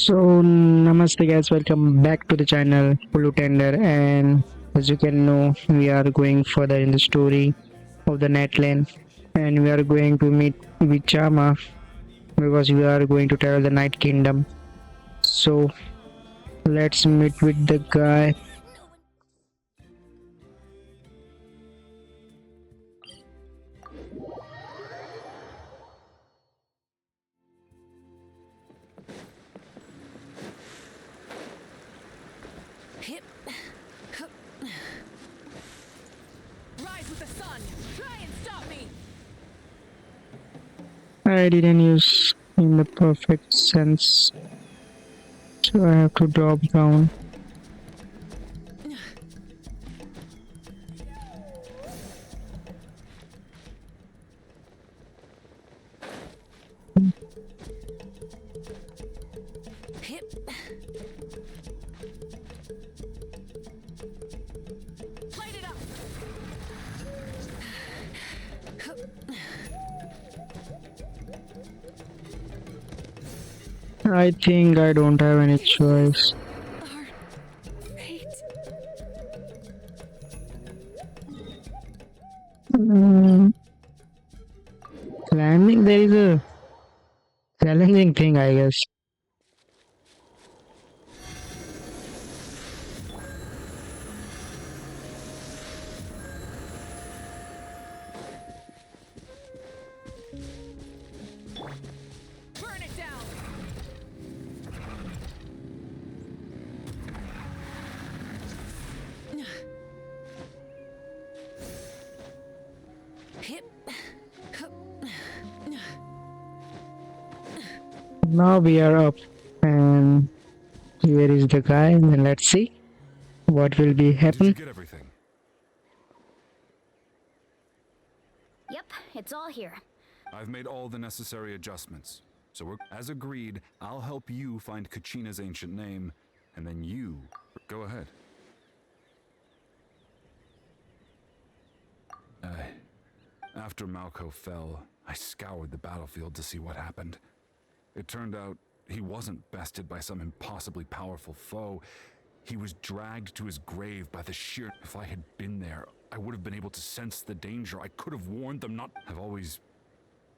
So, namaste guys, welcome back to the channel Tender, and as you can know, we are going further in the story of the Netland, and we are going to meet Vichama because we are going to travel the Night Kingdom. So, let's meet with the guy. Rise with the sun! Try and stop me! I didn't use in the perfect sense, so I have to drop down. Light it up! I think I don't have any choice. Our fate. Mm, Landing, there is a challenging thing, I guess. Burn it down! Now we are up, and here is the guy, and let's see what will be Did happen. you get everything? Yep, it's all here. I've made all the necessary adjustments. So as agreed, I'll help you find Kachina's ancient name, and then you go ahead. After Malco fell, I scoured the battlefield to see what happened. It turned out he wasn't bested by some impossibly powerful foe. He was dragged to his grave by the sheer... If I had been there, I would have been able to sense the danger. I could have warned them not... I've always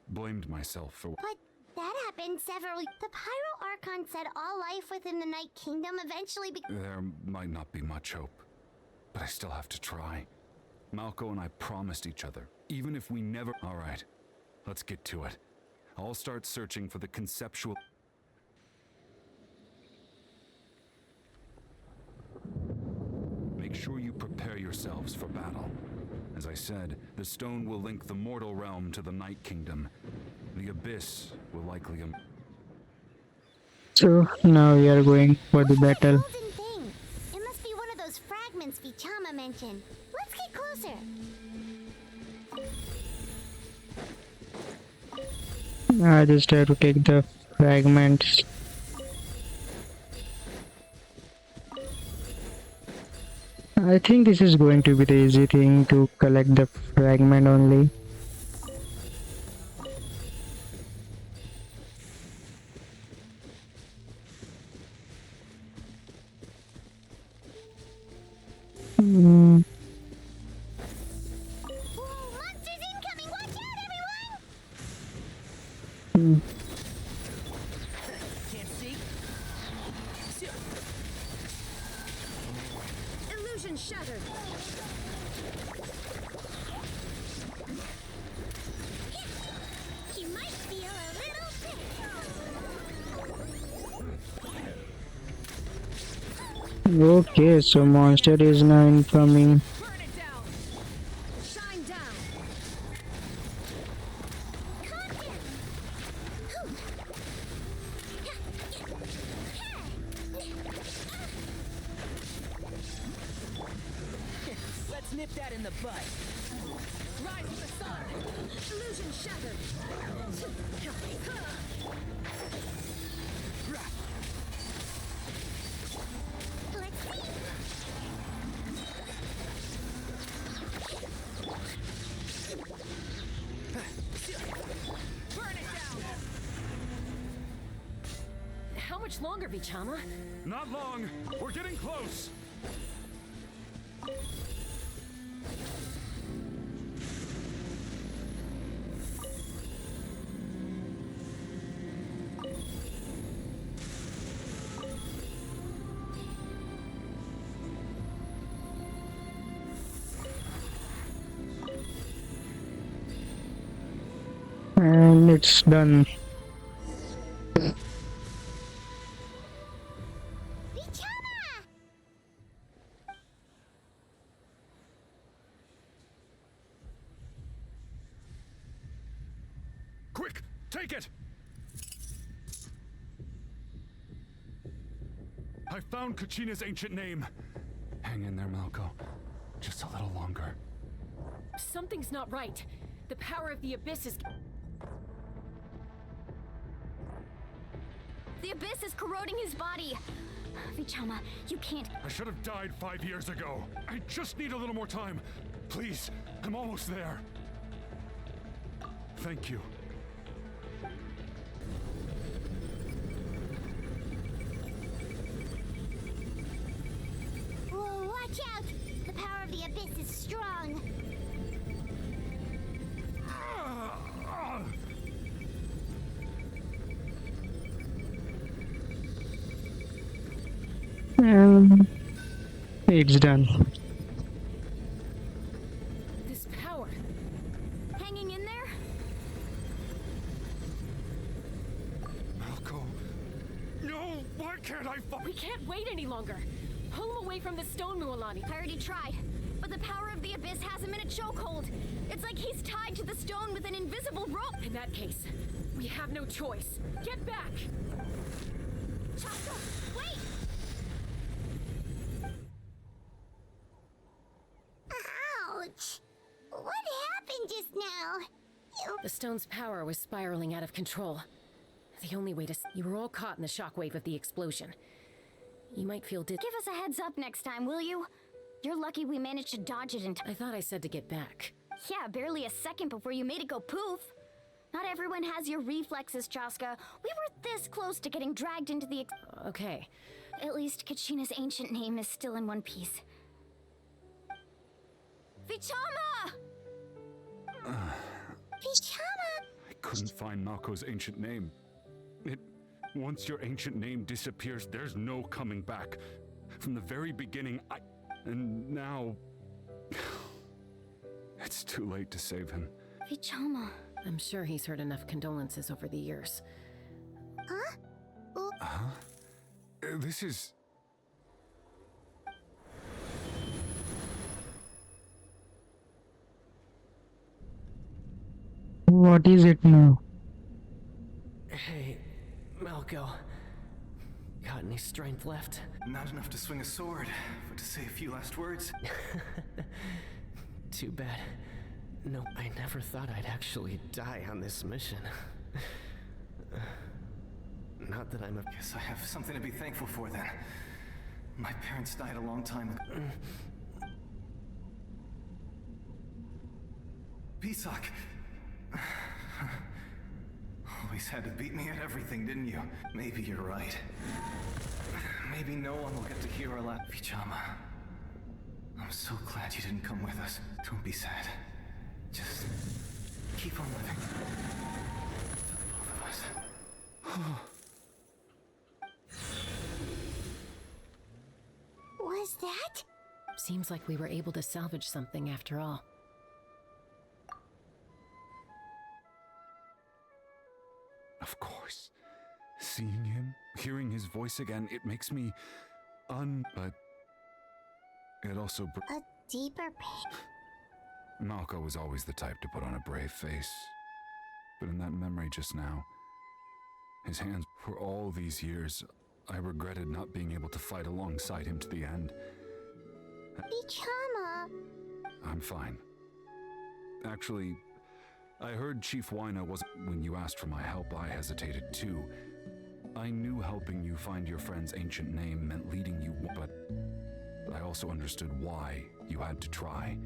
blamed myself for... But that happened several... The Pyro Archon said all life within the Night Kingdom eventually There might not be much hope, but I still have to try. Malco and I promised each other, even if we never... All right, let's get to it. I'll start searching for the conceptual... Make sure you prepare yourselves for battle. As I said, the stone will link the mortal realm to the Night Kingdom. The abyss will likely... So now we are going for the battle. golden thing. It must be one of those fragments Vichama mentioned. Let's get closer. I just have to take the fragments. I think this is going to be the easy thing to collect the fragment only. Hmm. Whoa, monsters incoming! Watch out, everyone! Hmm. Can't see? Illusion shattered! You might feel a little sick. Okay, so monster is now incoming. Burn it down! Shine down! Let's nip that in the bud. Rise with the sun! Illusion shattered! Let's see. Burn it down! How much much longer, Vichama? Not long. We're getting close. And it's done. Bichama! Quick, take it! I found Kachina's ancient name. Hang in there, Malco. Just a little longer. Something's not right. The power of the Abyss is... The Abyss is corroding his body. Vichama, you can't. I should have died 5 years ago. I just need a little more time. Please, I'm almost there. Thank you. Whoa, watch out! The power of the Abyss is strong. And it's done. This power... Hanging in there? Malco. No, why can't I We can't wait any longer. Pull him away from the stone, Mualani. I already tried, but the power of the Abyss has him in a chokehold. It's like he's tied to the stone with an invisible rope. In that case, we have no choice. Get back! Chaka, wait! Ouch! What happened just now? The stone's power was spiraling out of control. The only way to... You were all caught in the shockwave of the explosion. You might feel Give us a heads up next time, will you? You're lucky we managed to dodge it in time. I thought I said to get back. Yeah, barely a second before you made it go poof. Not everyone has your reflexes, Chaska. We were this close to getting dragged into the... Okay. At least Kachina's ancient name is still in one piece. Vichama! Bichama! I couldn't find Malco's ancient name. Once your ancient name disappears, there's no coming back. From the very beginning, And now... It's too late to save him. Vichama. I'm sure he's heard enough condolences over the years. This is... What is it now? Hey, Malco. Got any strength left? Not enough to swing a sword, but to say a few last words. Too bad. No, I never thought I'd actually die on this mission. Not that I'm a... Guess I have something to be thankful for then. My parents died a long time ago. Pisak! Always had to beat me at everything, didn't you? Maybe you're right. Maybe no one will get to hear our last... Vichama. I'm so glad you didn't come with us. Don't be sad. Just keep on living. For the both of us. Was that? Seems like we were able to salvage something after all. Of course. Seeing him, hearing his voice again, it makes me but it also A deeper pain. Malco was always the type to put on a brave face. But in that memory just now, his hands, for all these years, I regretted not being able to fight alongside him to the end. Bichama. I'm fine. Actually, I heard Chief Wina was... When you asked for my help, I hesitated too. I knew helping you find your friend's ancient name meant leading you, but I also understood why you had to try.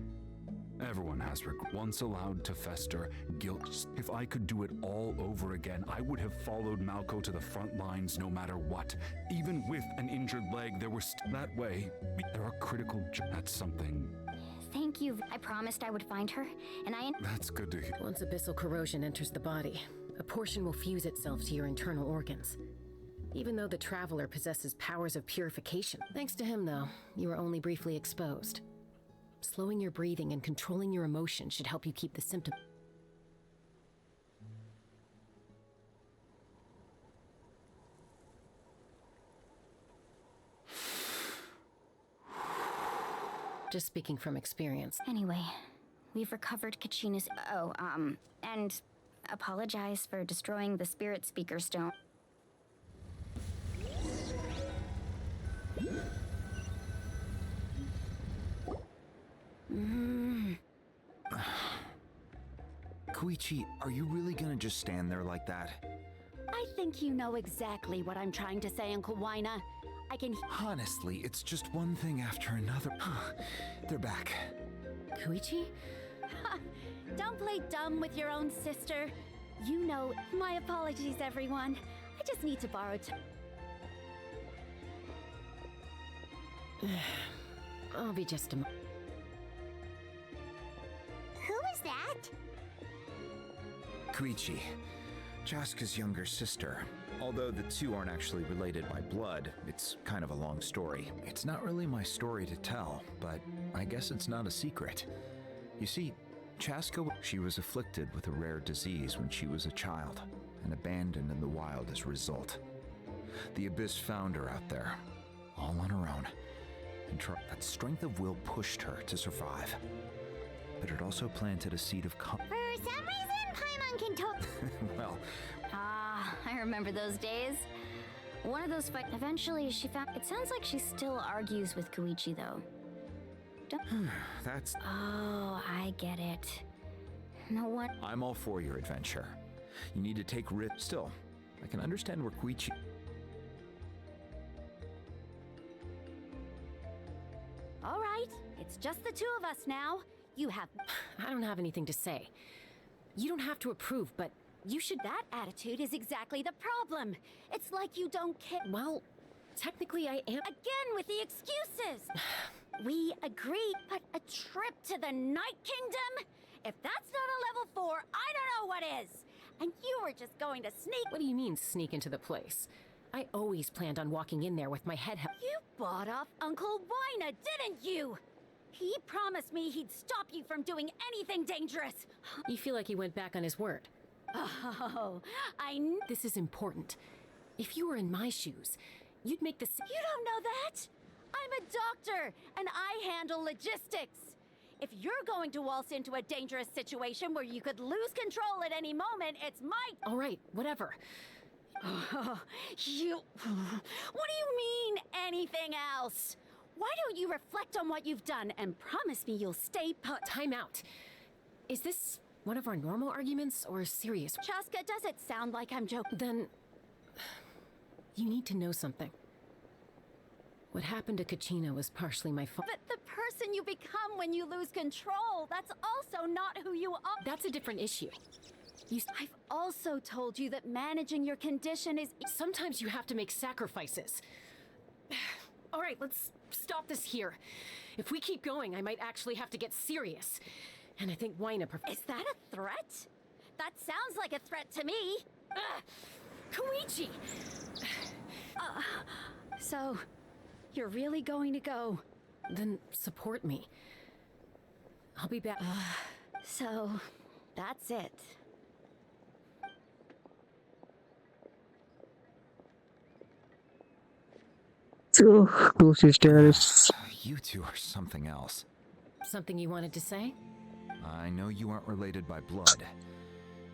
Everyone has regret. Once allowed to fester, guilt. If I could do it all over again, I would have followed Malco to the front lines no matter what. Even with an injured leg, there was that way. There are critical. That's something. Thank you. I promised I would find her, and That's good to hear. Once abyssal corrosion enters the body, a portion will fuse itself to your internal organs. Even though the Traveler possesses powers of purification. Thanks to him, though, you were only briefly exposed. Slowing your breathing and controlling your emotions should help you keep the symptom. Just speaking from experience. Anyway, we've recovered Kachina's. And apologize for destroying the spirit speaker stone. Koichi, are you really gonna just stand there like that? I think you know exactly what I'm trying to say, Uncle Wina. I can. Honestly, it's just one thing after another. They're back. Koichi? Don't play dumb with your own sister. You know, my apologies, everyone. I just need to borrow I'll be just a moment. Who is that? Koichi, Chaska's younger sister. Although the two aren't actually related by blood, it's kind of a long story. It's not really my story to tell, but I guess it's not a secret. You see, Chaska, she was afflicted with a rare disease when she was a child, and abandoned in the wild as a result. The Abyss found her out there, all on her own, and that strength of will pushed her to survive. But it also planted a seed of For some reason, Paimon can talk. well, I remember those days. One of those fights. Eventually, she found. It sounds like she still argues with Koichi, though. that's... Oh, I get it. No one. I'm all for your adventure. You need to take risks. Still, I can understand where Koichi... All right, it's just the two of us now. You have. I don't have anything to say. You don't have to approve, but you should. That attitude is exactly the problem. It's like you don't care. Well, technically I am. Again with the excuses. We agreed, but a trip to the Night Kingdom? If that's not a level 4, I don't know what is. And you were just going to sneak. What do you mean, sneak into the place? I always planned on walking in there with my head held. You bought off Uncle Wina, didn't you? He promised me he'd stop you from doing anything dangerous. You feel like he went back on his word. Oh, This is important. If you were in my shoes, you'd make the You don't know that? I'm a doctor, and I handle logistics. If you're going to waltz into a dangerous situation where you could lose control at any moment, it's my... All right, whatever. What do you mean, anything else? Why don't you reflect on what you've done and promise me you'll stay put? Time out. Is this one of our normal arguments or serious? Chaska, does it sound like I'm joking? Then you need to know something. What happened to Kachina was partially my fault. But the person you become when you lose control, that's also not who you are. That's a different issue. I've also told you that managing your condition is... Sometimes you have to make sacrifices. All right, let's stop this here. If we keep going, I might actually have to get serious. And I think Wina Is that a threat? That sounds like a threat to me. Koichi! So, you're really going to go? Then support me. I'll be back. So, that's it. So, two sisters. You two are something else. Something you wanted to say? I know you aren't related by blood,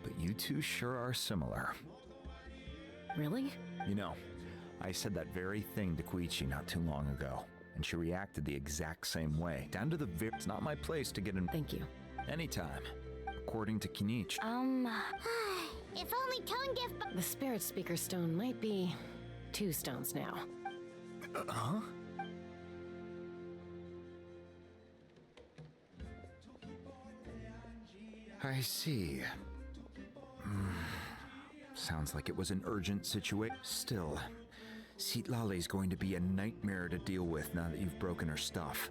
but you two sure are similar. Really? You know, I said that very thing to Koichi not too long ago, and she reacted the exact same way. Down to the It's not my place to get in. Thank you. Anytime. According to Kinichi. If only Tone Gift. The Spirit Speaker Stone might be 2 stones now. Huh? I see. Sounds like it was an urgent situation. Still, Citlali's going to be a nightmare to deal with now that you've broken her stuff.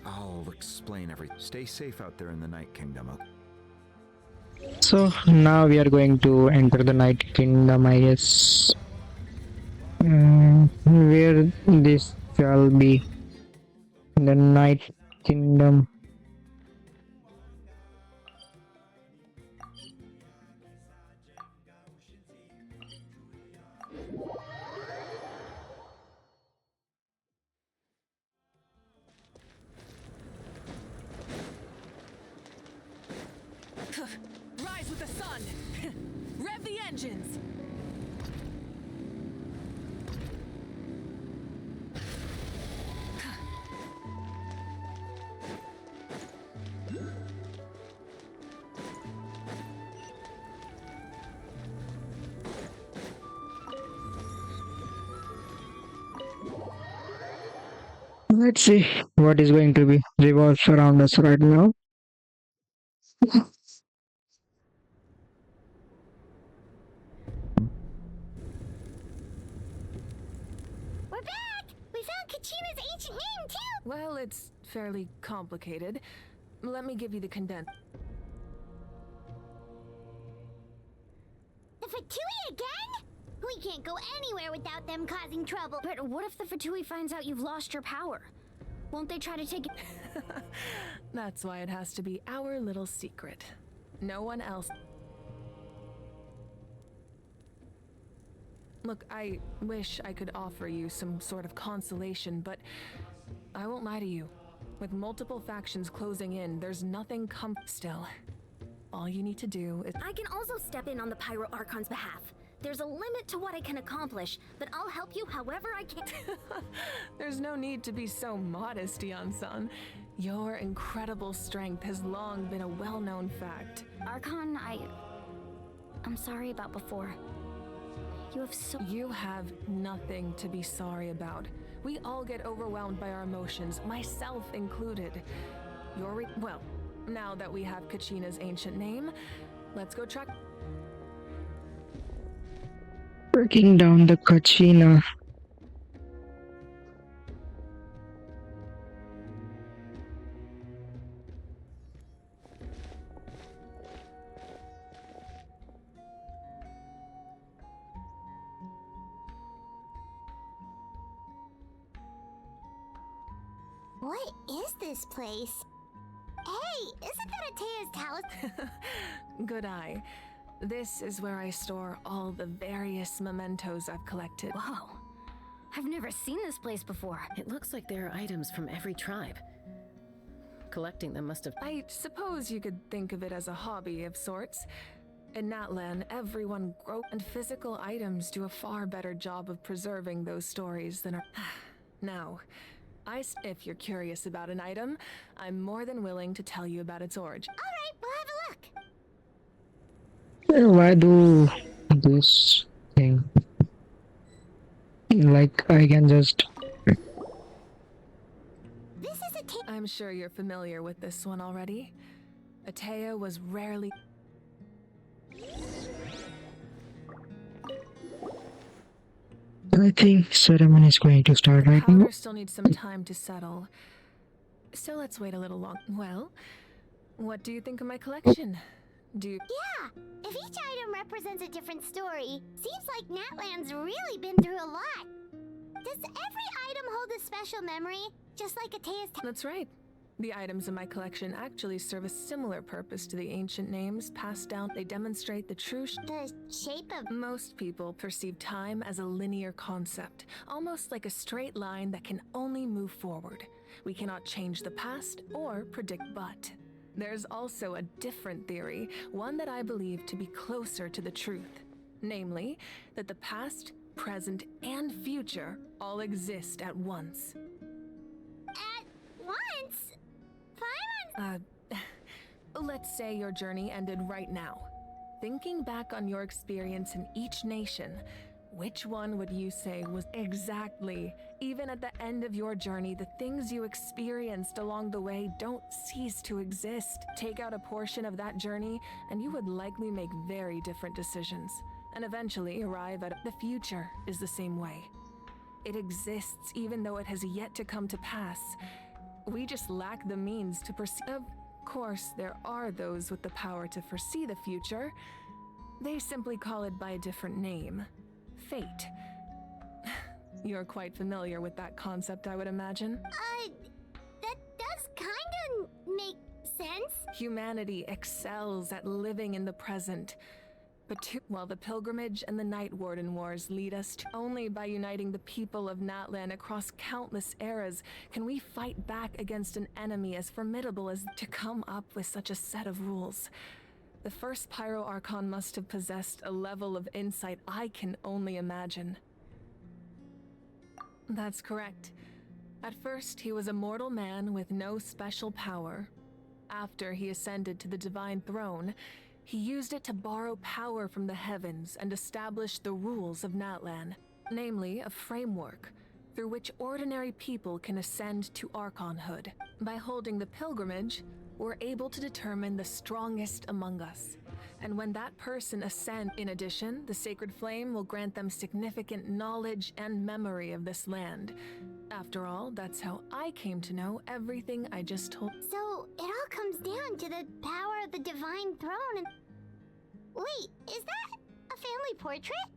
I'll explain everything. Stay safe out there in the Night Kingdom, okay? So now we are going to enter the Night Kingdom, I guess. Where this shall be? The Night Kingdom. Rise with the sun! Rev the engines! Let's see what is going to be revolves around us right now. We're back! We found Kachina's ancient name, too! Well, it's fairly complicated. Let me give you the condensed. The Fatui again? We can't go anywhere without them causing trouble. But what if the Fatui finds out you've lost your power? Won't they try to take it? That's why it has to be our little secret. No one else. Look, I wish I could offer you some sort of consolation, but I won't lie to you. With multiple factions closing in, there's nothing still. All you need to do is— I can also step in on the Pyro Archon's behalf. There's a limit to what I can accomplish, but I'll help you however I can. There's no need to be so modest, Yan-san. Your incredible strength has long been a well-known fact. Archon, I'm sorry about before. You have nothing to be sorry about. We all get overwhelmed by our emotions, myself included. Well, now that we have Kachina's ancient name, let's go track— Breaking down the Kachina. What is this place? Hey, isn't that Atea's talisman? Good eye. This is where I store all the various mementos I've collected. Whoa. I've never seen this place before. It looks like there are items from every tribe. Collecting them must have— I suppose you could think of it as a hobby of sorts. In Natlan, everyone and physical items do a far better job of preserving those stories than our— Now, if you're curious about an item, I'm more than willing to tell you about its origin. Alright, we'll have a look. Why do this thing? Like, I can just... This is Atea. I'm sure you're familiar with this one already. Atea was rarely— I think ceremony is going to start right now. Powder still needs some time to settle. So let's wait a little long. Well, what do you think of my collection? Yeah, if each item represents a different story, seems like Natlan's really been through a lot. Does every item hold a special memory, just like Atea's That's right. The items in my collection actually serve a similar purpose to the ancient names passed down. They demonstrate the true the shape of... Most people perceive time as a linear concept, almost like a straight line that can only move forward. We cannot change the past or predict, but there's also a different theory, one that I believe to be closer to the truth. Namely, that the past, present, and future all exist at once. At once? Let's say your journey ended right now. Thinking back on your experience in each nation, Which one would you say was exactly? Even at the end of your journey, the things you experienced along the way don't cease to exist. Take out a portion of that journey, and you would likely make very different decisions, and eventually arrive at the future is the same way. It exists even though it has yet to come to pass. We just lack the means to perceive. Of course, there are those with the power to foresee the future. They simply call it by a different name. Fate. You're quite familiar with that concept, I would imagine. That does kinda make sense. Humanity excels at living in the present. But while the pilgrimage and the Night Warden Wars lead us to only by uniting the people of Natlan across countless eras can we fight back against an enemy as formidable as to come up with such a set of rules. The first Pyro Archon must have possessed a level of insight I can only imagine. That's correct. At first, he was a mortal man with no special power. After he ascended to the Divine Throne, he used it to borrow power from the heavens and establish the rules of Natlan, namely a framework through which ordinary people can ascend to Archonhood. By holding the pilgrimage, we're able to determine the strongest among us. And when that person ascends, in addition, the Sacred Flame will grant them significant knowledge and memory of this land. After all, that's how I came to know everything I just told. So, it all comes down to the power of the Divine Throne and... Wait, is that a family portrait?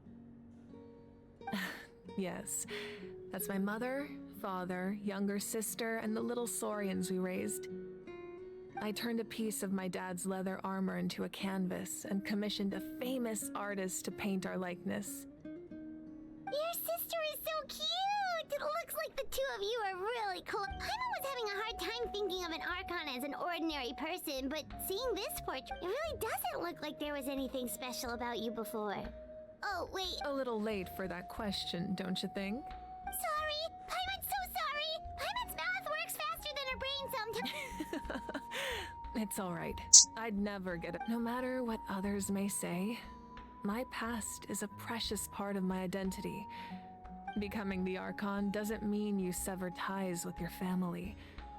Yes, that's my mother, father, younger sister, and the little Saurians we raised. I turned a piece of my dad's leather armor into a canvas and commissioned a famous artist to paint our likeness. Your sister is so cute! It looks like the two of you are really close. Paimon was having a hard time thinking of an Archon as an ordinary person, but seeing this portrait, it really doesn't look like there was anything special about you before. Oh, wait. A little late for that question, don't you think? Sorry! Paimon's so sorry! Paimon's mouth works faster than her brain sometimes. It's alright. I'd never get it. No matter what others may say, my past is a precious part of my identity. Becoming the Archon doesn't mean you sever ties with your family.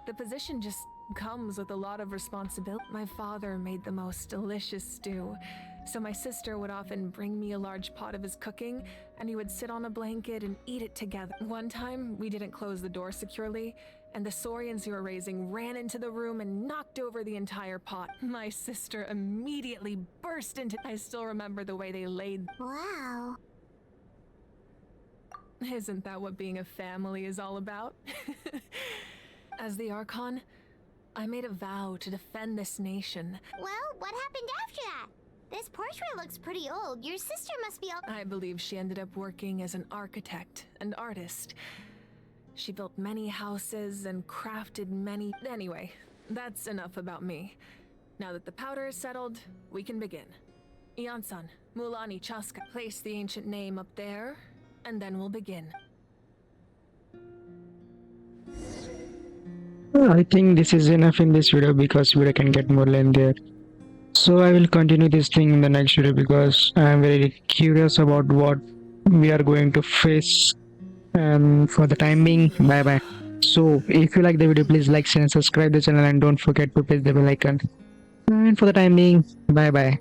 The position just comes with a lot of responsibility. My father made the most delicious stew, so my sister would often bring me a large pot of his cooking, and he would sit on a blanket and eat it together. One time, we didn't close the door securely, and the Saurians we were raising ran into the room and knocked over the entire pot. My sister immediately burst into... I still remember the way they laid... Wow. Isn't that what being a family is all about? As the Archon, I made a vow to defend this nation. Well, what happened after that? This portrait looks pretty old. Your sister must be... I believe she ended up working as an architect and artist. She built many houses and crafted many... Anyway, that's enough about me. Now that the powder is settled, we can begin. Iansan, Mulani Chaska, place the ancient name up there, and then we'll begin. I think this is enough in this video because video can get more lengthier. So I will continue this thing in the next video because I am very curious about what we are going to face. And for the time being, bye bye. So if you like the video, please like, share and subscribe the channel, and don't forget to press the bell icon. And for the time being, bye bye.